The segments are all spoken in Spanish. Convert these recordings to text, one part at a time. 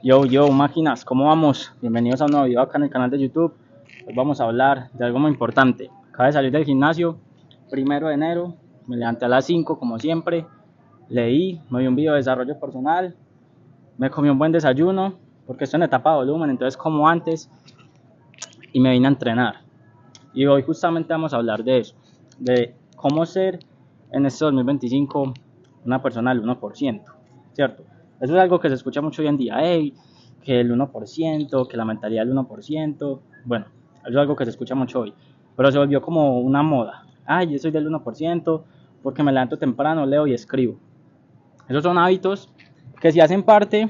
Yo, máquinas, ¿cómo vamos? Bienvenidos a un nuevo video acá en el canal de YouTube. Hoy vamos a hablar de algo muy importante. Acabo de salir del gimnasio, 1 de enero, me levanté a las 5 como siempre, leí, me vi un video de desarrollo personal, me comí un buen desayuno, porque estoy en etapa de volumen, entonces como antes, y me vine a entrenar. Y hoy justamente vamos a hablar de eso, de cómo ser en este 2025 una persona del 1%, ¿cierto? Eso es algo que se escucha mucho hoy en día, hey, que el 1%, que la mentalidad del 1%, bueno, eso es algo que se escucha mucho hoy, pero se volvió como una moda. Ay, yo soy del 1% porque me levanto temprano, leo y escribo. Esos son hábitos que sí hacen parte,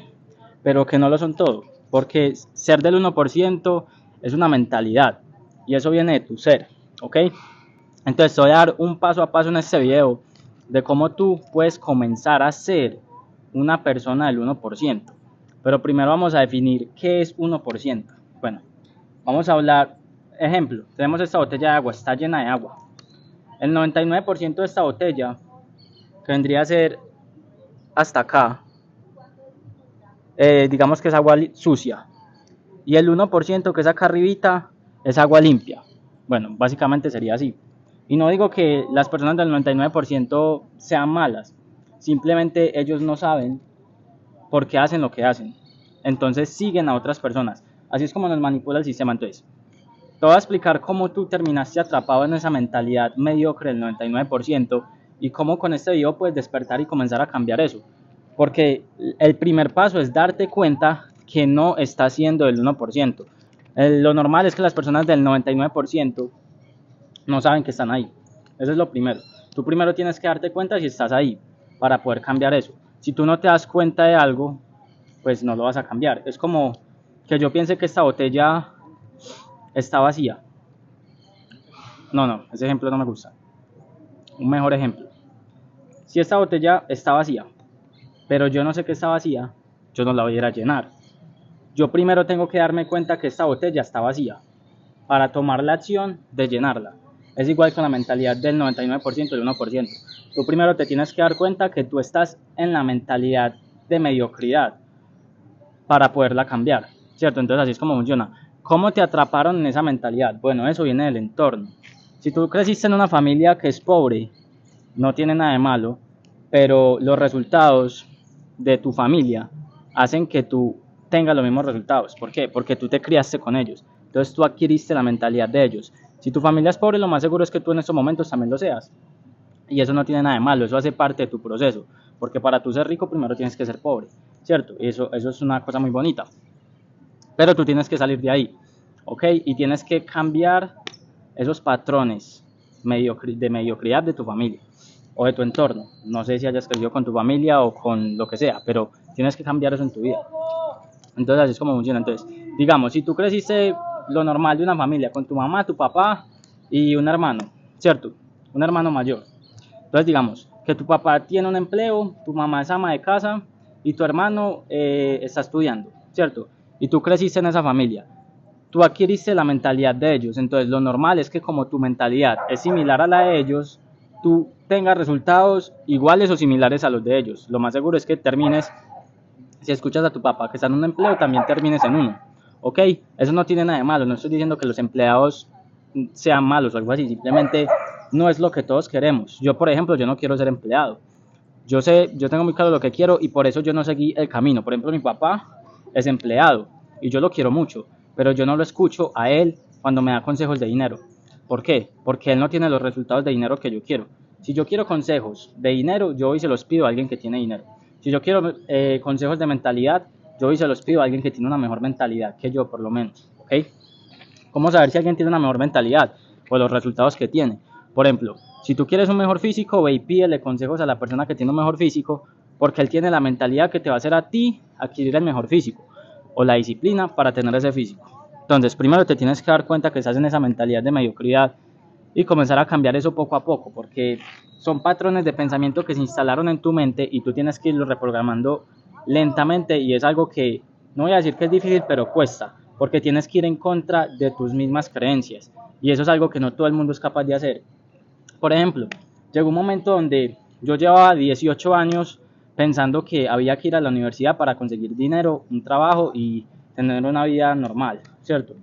pero que no lo son todo, porque ser del 1% es una mentalidad y eso viene de tu ser, ¿ok? Entonces te voy a dar un paso a paso en este video de cómo tú puedes comenzar a ser una persona del 1%. Pero primero vamos a definir qué es 1%. Bueno, vamos a hablar, ejemplo, tenemos esta botella de agua, está llena de agua. El 99% de esta botella, que vendría a ser hasta acá, digamos que es agua sucia. Y el 1% que es acá arribita es agua limpia. Bueno, básicamente sería así. Y no digo que las personas del 99% sean malas, simplemente ellos no saben por qué hacen lo que hacen. Entonces siguen a otras personas. Así es como nos manipula el sistema. Entonces, te voy a explicar cómo tú terminaste atrapado en esa mentalidad mediocre del 99% y cómo con este video puedes despertar y comenzar a cambiar eso. Porque el primer paso es darte cuenta que no estás siendo del 1%. Lo normal es que las personas del 99% no saben que están ahí. Eso es lo primero. Tú primero tienes que darte cuenta si estás ahí para poder cambiar eso. Si tú no te das cuenta de algo, pues no lo vas a cambiar. Es como que yo piense que esta botella está vacía. No, ese ejemplo no me gusta. Un mejor ejemplo. Si esta botella está vacía, pero yo no sé que está vacía, yo no la voy a ir a llenar. Yo primero tengo que darme cuenta que esta botella está vacía para tomar la acción de llenarla. Es igual con la mentalidad del 99% y del 1%. Tú primero te tienes que dar cuenta que tú estás en la mentalidad de mediocridad para poderla cambiar, ¿cierto? Entonces así es como funciona. ¿Cómo te atraparon en esa mentalidad? Bueno, eso viene del entorno. Si tú creciste en una familia que es pobre, no tiene nada de malo, pero los resultados de tu familia hacen que tú tengas los mismos resultados. ¿Por qué? Porque tú te criaste con ellos. Entonces tú adquiriste la mentalidad de ellos. Si tu familia es pobre, lo más seguro es que tú en estos momentos también lo seas. Y eso no tiene nada de malo, eso hace parte de tu proceso. Porque para tú ser rico, primero tienes que ser pobre, ¿cierto? Y eso es una cosa muy bonita. Pero tú tienes que salir de ahí, ¿ok? Y tienes que cambiar esos patrones de mediocridad de tu familia o de tu entorno. No sé si hayas crecido con tu familia o con lo que sea, pero tienes que cambiar eso en tu vida. Entonces así es como funciona. Entonces, digamos, si tú creciste lo normal de una familia con tu mamá, tu papá y un hermano, ¿cierto? Un hermano mayor. Entonces, digamos, que tu papá tiene un empleo, tu mamá es ama de casa y tu hermano está estudiando, ¿cierto? Y tú creciste en esa familia. Tú adquiriste la mentalidad de ellos. Entonces, lo normal es que como tu mentalidad es similar a la de ellos, tú tengas resultados iguales o similares a los de ellos. Lo más seguro es que termines, si escuchas a tu papá que está en un empleo, también termines en uno. ¿Ok? Eso no tiene nada de malo. No estoy diciendo que los empleados sean malos o algo así. Simplemente no es lo que todos queremos. Yo, por ejemplo, yo no quiero ser empleado. Yo tengo muy claro lo que quiero y por eso yo no seguí el camino. Por ejemplo, mi papá es empleado y yo lo quiero mucho, pero yo no lo escucho a él cuando me da consejos de dinero. ¿Por qué? Porque él no tiene los resultados de dinero que yo quiero. Si yo quiero consejos de dinero, yo hoy se los pido a alguien que tiene dinero. Si yo quiero consejos de mentalidad, yo hoy se los pido a alguien que tiene una mejor mentalidad que yo, por lo menos. ¿Ok? ¿Cómo saber si alguien tiene una mejor mentalidad? Por los resultados que tiene. Por ejemplo, si tú quieres un mejor físico, ve y pídele consejos a la persona que tiene un mejor físico, porque él tiene la mentalidad que te va a hacer a ti adquirir el mejor físico, o la disciplina para tener ese físico. Entonces, primero te tienes que dar cuenta que estás en esa mentalidad de mediocridad y comenzar a cambiar eso poco a poco, porque son patrones de pensamiento que se instalaron en tu mente y tú tienes que irlo reprogramando lentamente y es algo que no voy a decir que es difícil, pero cuesta, porque tienes que ir en contra de tus mismas creencias y eso es algo que no todo el mundo es capaz de hacer. Por ejemplo, llegó un momento donde yo llevaba 18 años pensando que había que ir a la universidad para conseguir dinero, un trabajo y tener una vida normal, ¿cierto?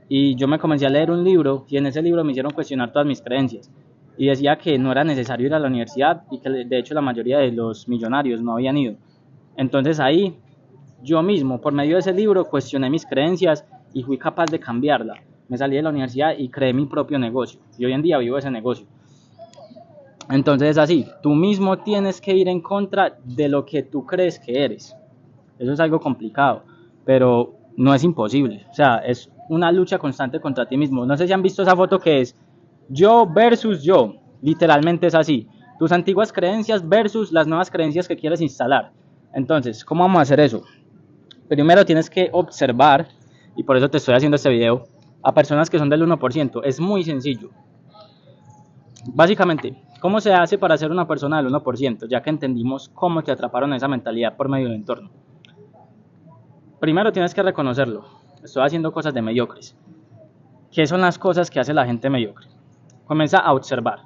Y yo me comencé a leer un libro y en ese libro me hicieron cuestionar todas mis creencias y decía que no era necesario ir a la universidad y que de hecho la mayoría de los millonarios no habían ido. Entonces ahí yo mismo, por medio de ese libro, cuestioné mis creencias y fui capaz de cambiarla. Me salí de la universidad y creé mi propio negocio y hoy en día vivo ese negocio. Entonces es así, tú mismo tienes que ir en contra de lo que tú crees que eres. Eso es algo complicado, pero no es imposible. O sea, es una lucha constante contra ti mismo. No sé si han visto esa foto que es yo versus yo. Literalmente es así. Tus antiguas creencias versus las nuevas creencias que quieres instalar. Entonces, ¿cómo vamos a hacer eso? Primero tienes que observar, y por eso te estoy haciendo este video, a personas que son del 1%. Es muy sencillo. Básicamente, ¿cómo se hace para ser una persona del 1%? Ya que entendimos cómo te atraparon esa mentalidad por medio del entorno. Primero tienes que reconocerlo. Estoy haciendo cosas de mediocres. ¿Qué son las cosas que hace la gente mediocre? Comienza a observar.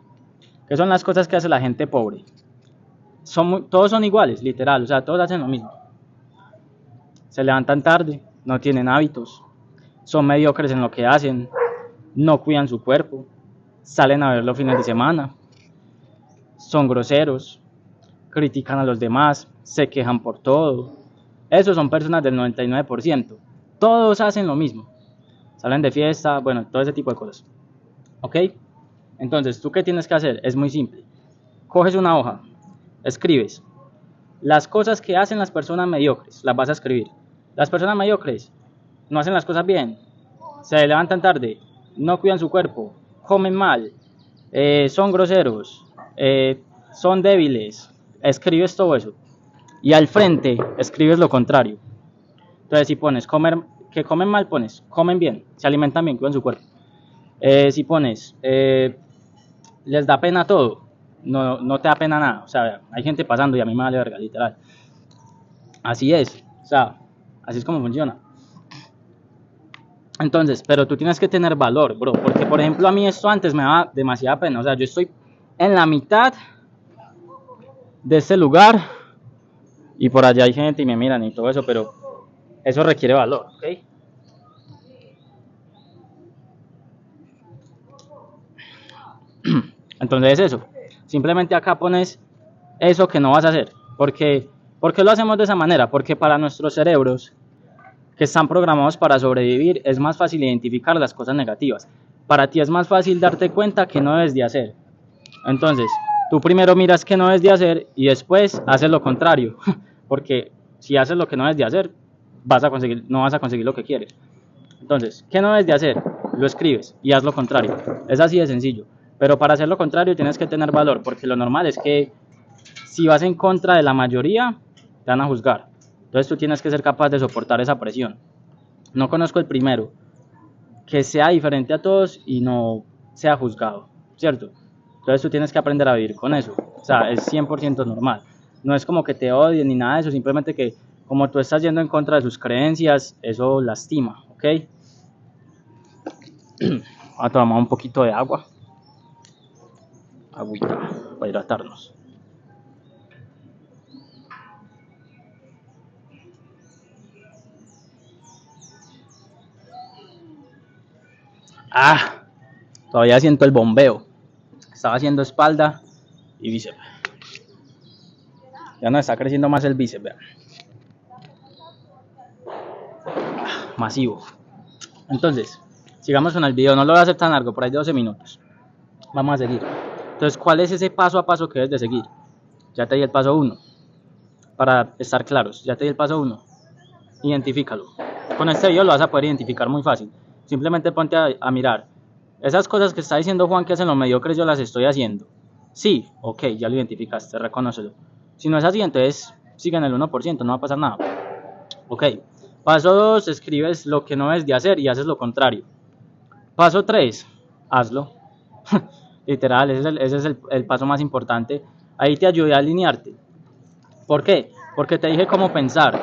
¿Qué son las cosas que hace la gente pobre? Todos son iguales, literal. O sea, todos hacen lo mismo. Se levantan tarde, no tienen hábitos, son mediocres en lo que hacen, no cuidan su cuerpo, salen a ver los fines de semana, son groseros, critican a los demás, se quejan por todo. Esos son personas del 99%. Todos hacen lo mismo. Salen de fiesta, bueno, todo ese tipo de cosas. ¿Ok? Entonces, ¿tú qué tienes que hacer? Es muy simple. Coges una hoja, escribes. Las cosas que hacen las personas mediocres, las vas a escribir. Las personas mediocres no hacen las cosas bien, se levantan tarde, no cuidan su cuerpo, comen mal, son groseros, son débiles. Escribes todo eso. Y al frente escribes lo contrario. Entonces, si pones que comen mal, pones comen bien, se alimentan bien, cuidan su cuerpo. Si pones les da pena todo, no te da pena nada. O sea, hay gente pasando y a mí me vale verga, literal. Así es, o sea, así es como funciona. Entonces, pero tú tienes que tener valor, bro, porque por ejemplo a mí esto antes me daba demasiada pena. O sea, yo estoy en la mitad de este lugar y por allá hay gente y me miran y todo eso, pero eso requiere valor, ¿ok? Entonces es eso. Simplemente acá pones eso que no vas a hacer. ¿Por qué lo hacemos de esa manera? Porque para nuestros cerebros, que están programados para sobrevivir, es más fácil identificar las cosas negativas. Para ti es más fácil darte cuenta que no debes de hacer. Entonces, tú primero miras qué no debes de hacer y después haces lo contrario. Porque si haces lo que no debes de hacer, no vas a conseguir lo que quieres. Entonces, ¿qué no debes de hacer? Lo escribes y haz lo contrario. Es así de sencillo. Pero para hacer lo contrario tienes que tener valor, porque lo normal es que si vas en contra de la mayoría, te van a juzgar. Entonces tú tienes que ser capaz de soportar esa presión. No conozco el primero que sea diferente a todos y no sea juzgado, ¿cierto? Entonces tú tienes que aprender a vivir con eso. O sea, es 100% normal. No es como que te odien ni nada de eso, simplemente que como tú estás yendo en contra de sus creencias, eso lastima, ¿ok? Vamos a tomar un poquito de agua. Agüita para hidratarnos. Todavía siento el bombeo. Estaba haciendo espalda y bíceps. Ya no está creciendo más el bíceps, vean. Masivo. Entonces, sigamos con el video. No lo voy a hacer tan largo, por ahí de 12 minutos. Vamos a seguir. Entonces, ¿cuál es ese paso a paso que debes de seguir? Ya te di el paso 1. Para estar claros, ya te di el paso 1. Identifícalo. Con este video lo vas a poder identificar muy fácil. Simplemente ponte a mirar. Esas cosas que está diciendo Juan que hacen los mediocres, yo las estoy haciendo. Sí, ok, ya lo identificaste, reconócelo. Si no es así, entonces sigue en el 1%, no va a pasar nada. Ok. Paso 2, escribes lo que no debes de hacer y haces lo contrario. Paso 3, hazlo. Literal, ese es el paso más importante. Ahí te ayudé a alinearte. ¿Por qué? Porque te dije cómo pensar,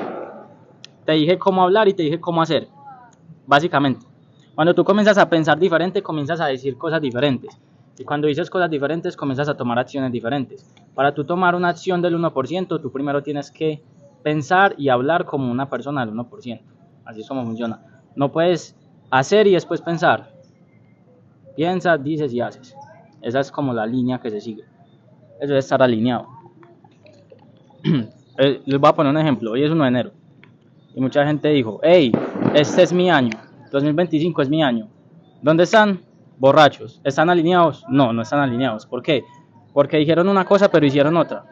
te dije cómo hablar y te dije cómo hacer. Básicamente, cuando tú comienzas a pensar diferente, comienzas a decir cosas diferentes. Y cuando dices cosas diferentes, comienzas a tomar acciones diferentes. Para tú tomar una acción del 1%, tú primero tienes que pensar y hablar como una persona del 1%. Así es como funciona. No puedes hacer y después pensar. Piensas, dices y haces. Esa es como la línea que se sigue. Eso es estar alineado. Les voy a poner un ejemplo. Hoy es 1 de enero. Y mucha gente dijo, hey, este es mi año. 2025 es mi año. ¿Dónde están? Borrachos. ¿Están alineados? No, no están alineados. ¿Por qué? Porque dijeron una cosa pero hicieron otra.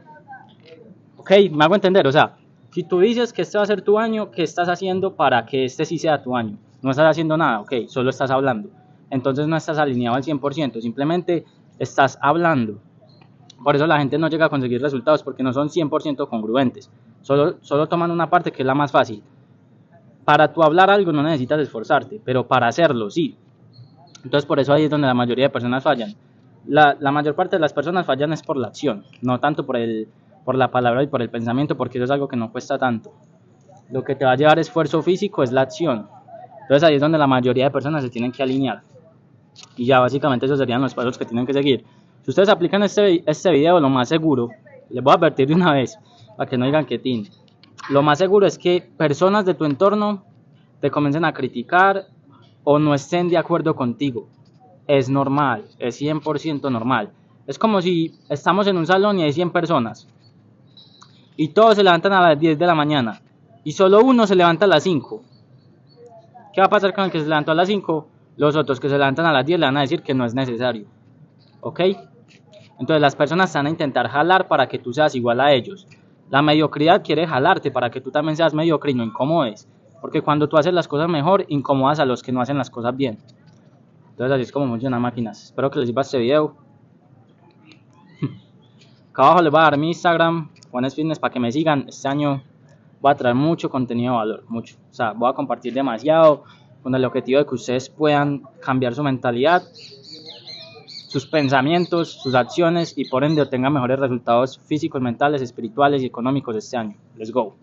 Ok, me hago entender. O sea, si tú dices que este va a ser tu año, ¿qué estás haciendo para que este sí sea tu año? No estás haciendo nada, ok, solo estás hablando. Entonces no estás alineado al 100%, simplemente estás hablando. Por eso la gente no llega a conseguir resultados, porque no son 100% congruentes. Solo toman una parte que es la más fácil. Para tú hablar algo no necesitas esforzarte, pero para hacerlo sí. Entonces por eso ahí es donde la mayoría de personas fallan. La mayor parte de las personas fallan es por la acción, no tanto por la palabra y por el pensamiento, porque eso es algo que no cuesta tanto. Lo que te va a llevar esfuerzo físico es la acción. Entonces ahí es donde la mayoría de personas se tienen que alinear. Y ya básicamente esos serían los pasos que tienen que seguir. Si ustedes aplican este video, lo más seguro, les voy a advertir de una vez, para que no digan que tin. Lo más seguro es que personas de tu entorno te comiencen a criticar o no estén de acuerdo contigo. Es normal, es 100% normal. Es como si estamos en un salón y hay 100 personas y todos se levantan a las 10 de la mañana y solo uno se levanta a las 5. ¿Qué va a pasar con el que se levantó a las 5? Los otros que se levantan a las 10 le van a decir que no es necesario. ¿Ok? Entonces las personas van a intentar jalar para que tú seas igual a ellos. La mediocridad quiere jalarte para que tú también seas mediocre y no incomodes. Porque cuando tú haces las cosas mejor, incomodas a los que no hacen las cosas bien. Entonces así es como funcionan máquinas. Espero que les sirva este video. Acá abajo les voy a dar mi Instagram, Juanes Fitness, para que me sigan. Este año voy a traer mucho contenido de valor, mucho. O sea, voy a compartir demasiado con el objetivo de que ustedes puedan cambiar su mentalidad, sus pensamientos, sus acciones y por ende obtengan mejores resultados físicos, mentales, espirituales y económicos este año. Let's go.